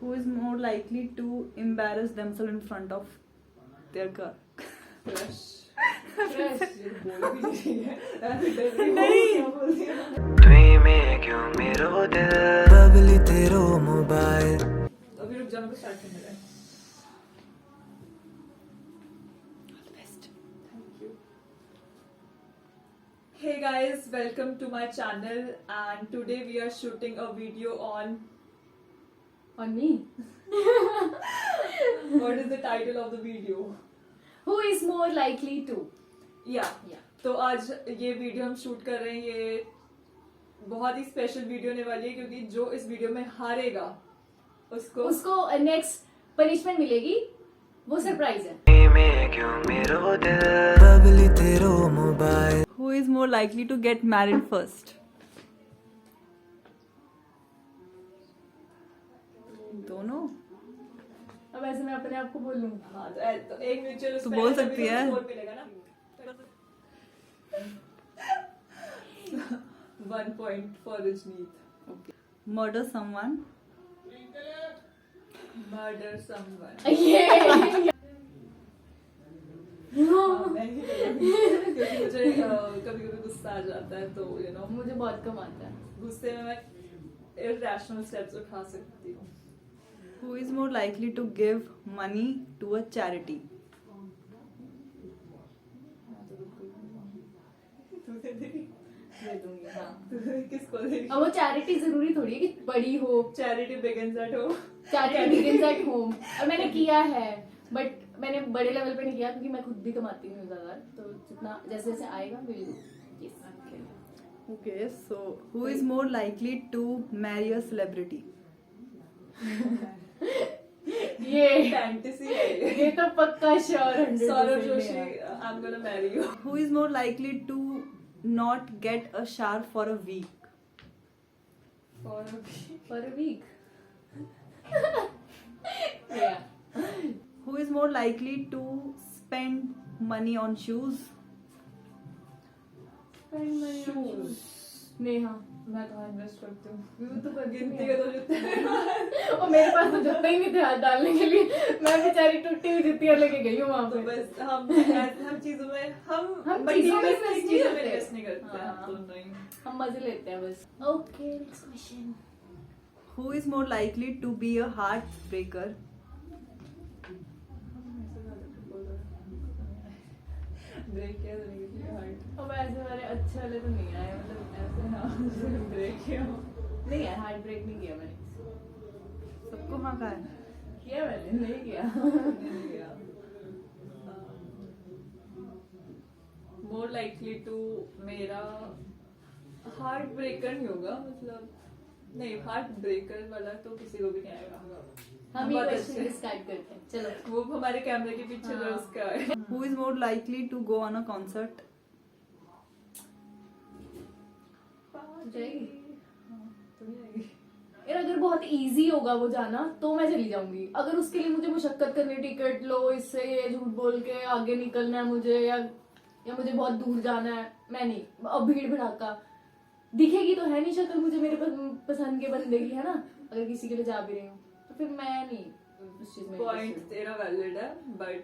Who is more likely to embarrass themselves in front of their crush? तुई में क्यों मेरो दिल बबली तेरो मोबाइल। अभी रुक जा, मेरे को स्टार्ट करने दे। All the best. Thank you. Hey guys, welcome to my channel and today we are shooting a video on me. what is the title of the video? Who is more likely to? Yeah. Yeah. तो आज ये video हम shoot कर रहे हैं, ये बहुत ही special video होने वाली है क्योंकि जो इस वीडियो में हारेगा उसको नेक्स्ट पनिशमेंट मिलेगी, वो सरप्राइज है। तुई में क्यों मेरो दिल बबली तेरो mobile. Who is more likely to get married first? दोनों। अब ऐसे मैं अपने आप को बोलूं? हाँ तो एक म्यूचुअल तो बोल सकती है। मिलेगा ना 1 point for Rajneet. Okay. Murder someone. Murder someone. ये क्योंकि मुझे कभी कभी गुस्सा आ जाता है तो मुझे बहुत कम आता है। गुस्से में मैं irrational steps उठा सकती हूँ। Who is more likely to give money to a charity? दे दूंगी, हाँ। किसको देगी? अब वो चैरिटी जरूरी थोड़ी है कि बड़ी हो। Charity begins at home. Charity begins at home. और मैंने किया है, बट मैंने बड़े लेवल पे नहीं किया क्योंकि मैं खुद भी कमाती हूँ ज्यादा, तो जितना जैसे जैसे आएगा will do. Okay, so who is more likely to marry a celebrity? ये Fantasy है ये तो पक्का श्योर 100% Saurav है। Joshi, I'm gonna marry you. Who is more likely to not get a shower for a week? For a week. For a week. Yeah. Who is more likely to spend money on shoes? Spend money on shoes. Neha, मैं तो invest करती हूँ। वो तो करती गिनती के तो जूते। और मेरे पास तो जूते ही नहीं थे हाथ डालने के लिए, मैं बेचारी टूटी हुई जुतियाँ लेके गई हूँ वहाँ तो पे। बस हम चीजों में हम चीजों में इन्वेस्ट नहीं करते हैं, तो नहीं। हम मजे लेते हैं बस। Okay, next question. Who is more likely to be a heartbreaker? Break किया तो नहीं किया हार्ट। अब ऐसे वाले अच्छे वाले तो नहीं आए, मतलब ऐसे हाँ ब्रेक किया नहीं यार, हार्ट ब्रेक नहीं किया मैंने। सबको हाँ कहा है। किया मैंने, नहीं किया। मोर लाइकली टू मेरा हार्ट ब्रेकर नहीं होगा, मतलब नहीं, हार्ट ब्रेकर वाला तो किसी को भी नहीं आएगा। हम ये बहुत क्वेश्चन अच्छे। डिस्कार्ड करते हैं, चलो। वो हमारे कैमरे के पीछे हाँ। जो उसका है। Who is more likely to go on a concert? जाएगी? तुम जाएगी? यार अगर बहुत इजी होगा वो जाना तो मैं चली जाऊंगी। अगर उसके लिए मुझे मुशक्कत करनी, टिकट लो, इससे ये झूठ बोल के आगे निकलना है मुझे, या मुझे बहुत दूर जाना है, मैं नहीं। अब भीड़ भड़ाका दिखेगी तो है नहीं शक्ल मुझे मेरे पसंद के बंदे की, है ना। अगर किसी के लिए जा भी रही हूँ तो फिर मैं नहीं उस चीज में। पॉइंट तेरा वैलिड है, बट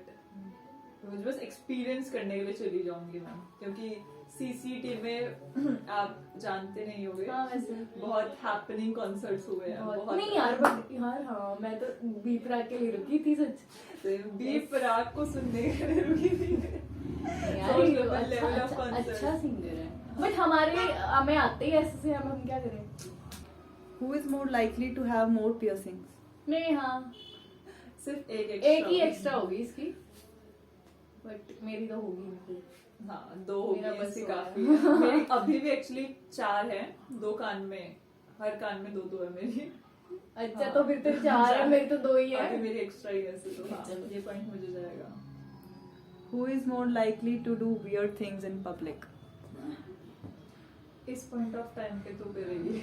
मुझे बस एक्सपीरियंस करने के लिए चली जाऊंगी मैं, क्योंकि सीसीटी में आप जानते नहीं होंगे, हाँ वैसे बहुत हैपनिंग कॉन्सर्ट्स हुए हैं। बहुत नहीं यार, बट यार हाँ, मैं तो बीफ राग के लिए रुकी थी सच। बीफ राग को सुनने के लिए रुकी थी यार सोच ये लो, तो level of concert। अच्छा सिंगर है, बट हमें आते ही ऐसे से, हम क्या करें। Who is more likely to have more piercings? नहीं हाँ, सिर्फ एक ही एक्स्ट्रा होगी इसकी, बट मेरी तो होगी नहीं। हाँ, 2 होगी, मेरा बस ऐसे हो काफी गया। है। मेरी अभी भी एक्चुअली 4 है, 2 कान में, हर कान में 2 है मेरी। अच्छा हाँ। तो फिर तो 4 है, मेरी तो 2 ही अभी है। मेरी एक्स्ट्रा ही है ऐसे, तो हाँ, चलो। ये पॉइंट मुझे जाएगा। Who is more likely to do weird things in public? इस पॉइंट ऑफ टाइम पे तो करेगी।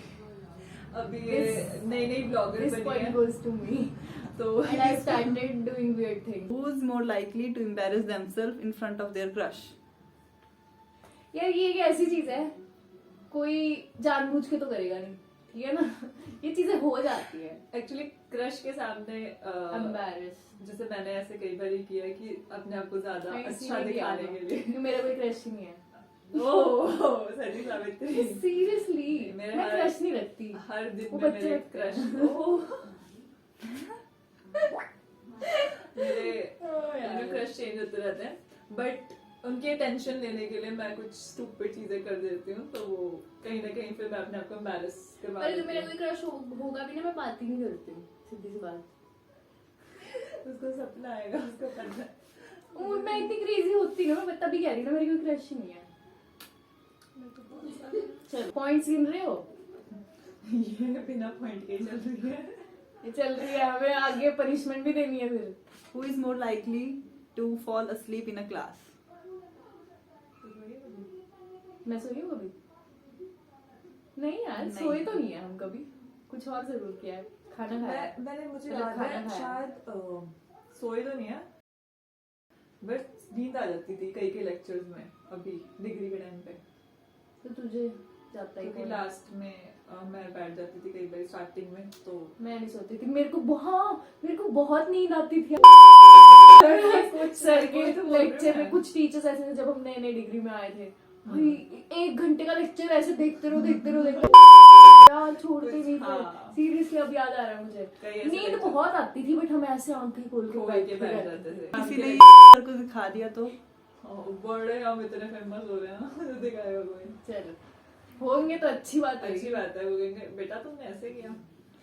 अभी ये नई ब्लॉगर This बनी point है, goes to me. तो And I started doing weird things. who is more likely to embarrass themselves in front of their crush? यार ये एक ऐसी चीज है, कोई जानबूझ के तो करेगा नहीं। ठीक है ना। ये चीजें हो जाती है। एक्चुअली क्रश के सामने एम्बैरेस जैसे मैंने ऐसे कई बार ही किया है कि अपने आप को ज्यादा अच्छा दिखाने के लिए क्योंकि मेरा कोई क्रश ही नहीं है। ओह सही सावित्री सीरियसली मेरे मैं हर- क्रश नहीं रखती। हर दिन वो में बच्चे मेरे रखते हैं। मेरे क्रश चेंज होते रहते हैं बट उनके टेंशन लेने के लिए मैं कुछ स्टूपिड चीजें कर देती हूँ तो वो कहीं ना कहीं फिर मैं अपने आप को एम्बैरस करवा पर देती मेरा हूँ। कोई क्रश होगा भी ना, मैं बात ही नहीं करती हूँ, सीधी सी बात। उसको सपना आएगा उसको करना है। मैं इतनी क्रेजी होती ना, मैं तभी कह रही ना मेरी कोई क्रश ही नहीं है। चलो पॉइंट्स गिन रहे हो? ये बिना पॉइंट के चल रही है। ये चल रही है, हमें आगे पनिशमेंट भी देनी है फिर। Who is more likely to fall asleep in a class? मैं सोई हूँ कभी? नहीं यार, नहीं। सोए तो नहीं है हम कभी, कुछ और जरूर किया है। खाना खाया। मैंने मुझे मतलब याद खाना है खाया। शायद सोए तो नहीं है बट नींद आ जाती थी कई कई लेक्चर्स में अभी डिग्री के टाइम पे तो तुझे जाता ही क्योंकि कौन? लास्ट में मैं बैठ जाती थी कई बार स्टार्टिंग में तो मैं नहीं सोती थी, मेरे को बहुत नींद आती थी। कुछ सर के वही तो बोल रही हूँ लेक्चर में मैं। कुछ टीचर्स ऐसे थे जब हम नए नए डिग्री में आए थे, भाई 1 घंटे का लेक्चर ऐसे देखते रहो यार, छोड़ते कुछ, नहीं थे। हाँ। सीरियसली अब याद आ रहा है मुझे, कई ऐसे नींद lecture- बहुत आती थी बट हम ऐसे आंखें खोल के खोल के बैठ बैठते जाते थे किसी ने सर को दिखा दिया तो बड़े हम इतने फेमस हो रहे हैं ना तो दिखाएगा कोई चलो होंगे तो अच्छी बात है। अच्छी बात है वो कहेंगे बेटा तुमने ऐसे किया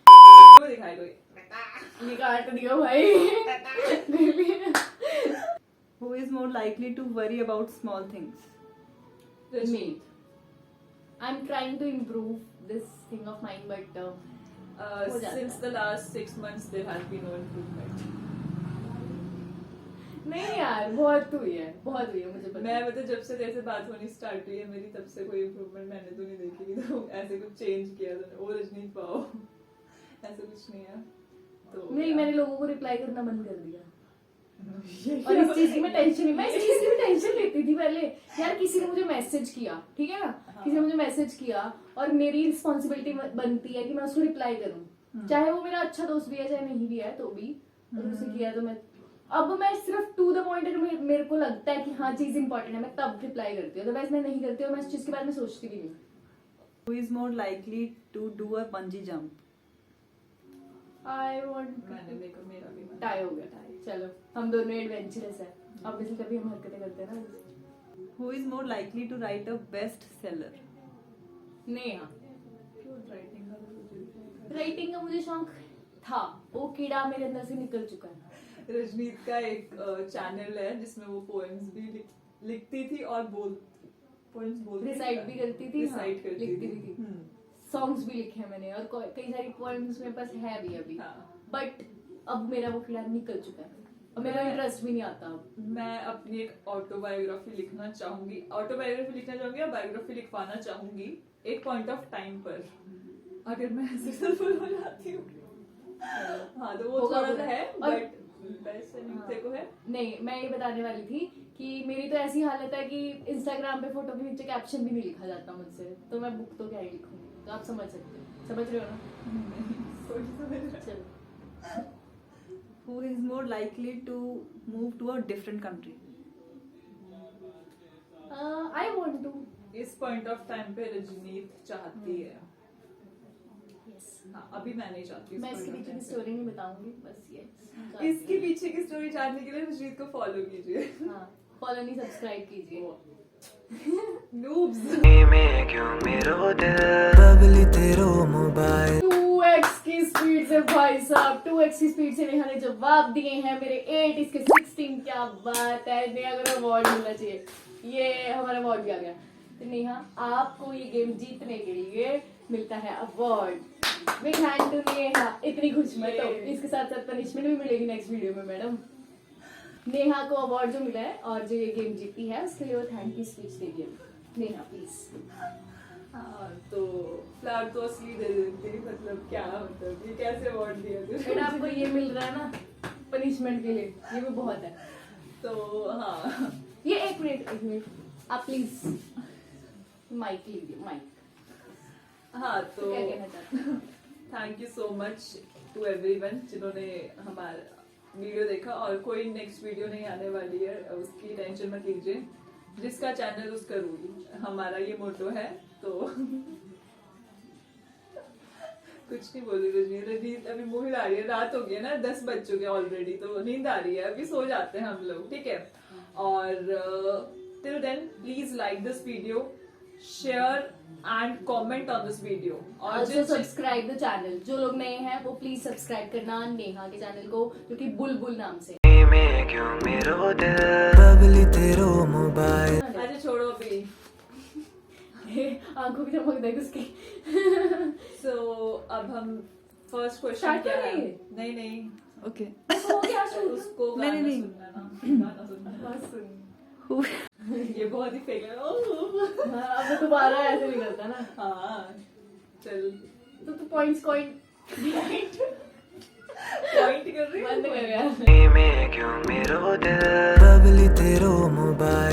वो दिखाए कोई निकाल दियो भाई। who is more likely to worry about small things? Me. I'm trying to improve this thing of mine, but हो जाता since है। the last 6 months there has been no improvement नहीं यार, बहुत हुई है मुझे पता मैं है। मतलब जब से जैसे बात होनी स्टार्ट हुई है मेरी तब से कोई इम्प्रूवमेंट मैंने तो नहीं देखी कि तो ऐसे कुछ चेंज किया तो वो रजनीत पाओ ऐसा कुछ नहीं है तो नहीं, मैंने लोगों को रिप्लाई करना बंद कर दिया। ये और इस चीज की मैं इस चीज की भी टेंशन लेती थी पहले। यार किसी ने मुझे मैसेज किया, ठीक है ना, किसी ने मुझे मैसेज किया और मेरी रिस्पॉन्सिबिलिटी बनती है कि मैं उसको रिप्लाई करूं, चाहे वो मेरा अच्छा दोस्त भी है चाहे नहीं भी है तो भी। अगर उसे किया तो मैं सिर्फ टू द पॉइंट अगर मेरे को लगता है कि हाँ चीज इंपॉर्टेंट है मैं तब रिप्लाई करती हूँ, अदरवाइज मैं नहीं करती और मैं इस चीज के बारे में सोचती भी नहीं। Who is more likely to do a bungee jump? I want मैंने देखो मेरा भी मन टाई हो गया। चलो हम दोनों एडवेंचरस है, ऑब्वियसली कभी हम हरकतें करते हैं ना। Who is more likely to write a bestseller? Neha. क्यों राइटिंग का तो मुझे राइटिंग का मुझे शौक था, वो कीड़ा मेरे अंदर से निकल चुका है। रजनीत का एक चैनल है जिसमें वो पोएम्स भी लिखती थी और पोएम्स बोलती रिसाइट भी करती थी, रिसाइट करती लिखती थी भी थी। सॉन्ग्स भी लिखे हैं मैंने और कई सारी पोएम्स मेरे पास है भी अभी, हाँ। बट अब मेरा वो कीड़ा निकल चुका है और मेरा इंटरेस्ट भी नहीं आता अब। मैं अपनी एक ऑटोबायोग्राफी लिखना चाहूंगी या बायोग्राफी लिखवाना चाहूंगी एक पॉइंट ऑफ टाइम पर अगर मैं सक्सेसफुल हो जाती हूँ। हाँ तो वो होगा थोड़ा सा वो। है और- बट वैसे नहीं हाँ। देखो है नहीं, मैं ये बताने वाली थी कि मेरी तो ऐसी हालत है कि इंस्टाग्राम पे फोटो के नीचे कैप्शन भी नहीं लिखा जाता मुझसे, तो मैं बुक तो क्या ही लिखूंगी, तो आप समझ सकते हो, समझ रहे हो ना। चलो Who is more likely to move to a different country? I want to. इस पॉइंट ऑफ टाइम पे रजनीत चाहती है। हाँ अभी मैं नहीं चाहती इस मैं इसके point of पीछे time की पे। स्टोरी नहीं बताऊंगी, बस ये इसके पीछे की स्टोरी जानने के लिए रजनीत को फॉलो कीजिए। हाँ, फॉलो नहीं सब्सक्राइब कीजिए। नूब्स में क्यों मेरो दिल बबली तेरो मोबाइल 2x की स्पीड से भाई साहब, 2x की स्पीड से नेहा ने जवाब दिए हैं मेरे 8 इसके 16। क्या बात है, नेहा को अवार्ड मिलना चाहिए, ये हमारा अवार्ड भी आ गया। तो नेहा आपको ये गेम जीतने के लिए मिलता है award. Big hand to Neha, इतनी खुश मत हो, इसके साथ साथ पनिशमेंट भी मिलेगी नेक्स्ट वीडियो में मैडम। नेहा को अवार्ड जो मिला है और जो ये गेम जीती है उसके लिए वो थैंक यू स्पीच देगी नेहा प्लीज। हाँ तो फ्लावर तो असली दे देती मतलब क्या मतलब ये कैसे अवार्ड दिया बट तुझे आपको ये मिल रहा है ना पनिशमेंट के लिए, ये भी बहुत है। तो हाँ ये एक मिनट आप प्लीज माइक लीजिए, माइक। हाँ तो क्या कहना चाहते हो? Thank you so much to everyone जिन्होंने हमारा वीडियो देखा, और कोई नेक्स्ट वीडियो नहीं आने वाली है उसकी टेंशन मत लीजिए, जिसका चैनल उसका रूल, हमारा ये मोटो है। तो कुछ नहीं बोली रजनीत, अभी मूवी आ रही है, रात हो गई है ना, 10 बज चुके हैं ऑलरेडी, तो नींद आ रही है, अभी सो जाते हैं हम लोग, ठीक है। और till then please like this video, share and comment on this video, और Also subscribe the channel. जो लोग नए हैं वो प्लीज सब्सक्राइब करना नेहा के चैनल को, जो कि बुलबुल नाम से। में क्यों मेरो दिल बबली तेरो मोबाइल अच्छा छोड़ो अभी। आंखों की चमक देख उसकी। सो अब हम फर्स्ट क्वेश्चन Start क्या है? करेंगे? नहीं Okay. हो गया शुरू। उसको नहीं, गाना नहीं। सुनना ना, गाना सुनना। बस सुन। Who? ये बहुत ही फेक है। ओह। हाँ, अब तो दोबारा ऐसे नहीं करता ना। हाँ चल तो तू पॉइंट्स कॉइन पॉइंट कर रही है? बंद कर यार। में क्यों मेरो दिल बबली तेरो मोबाइल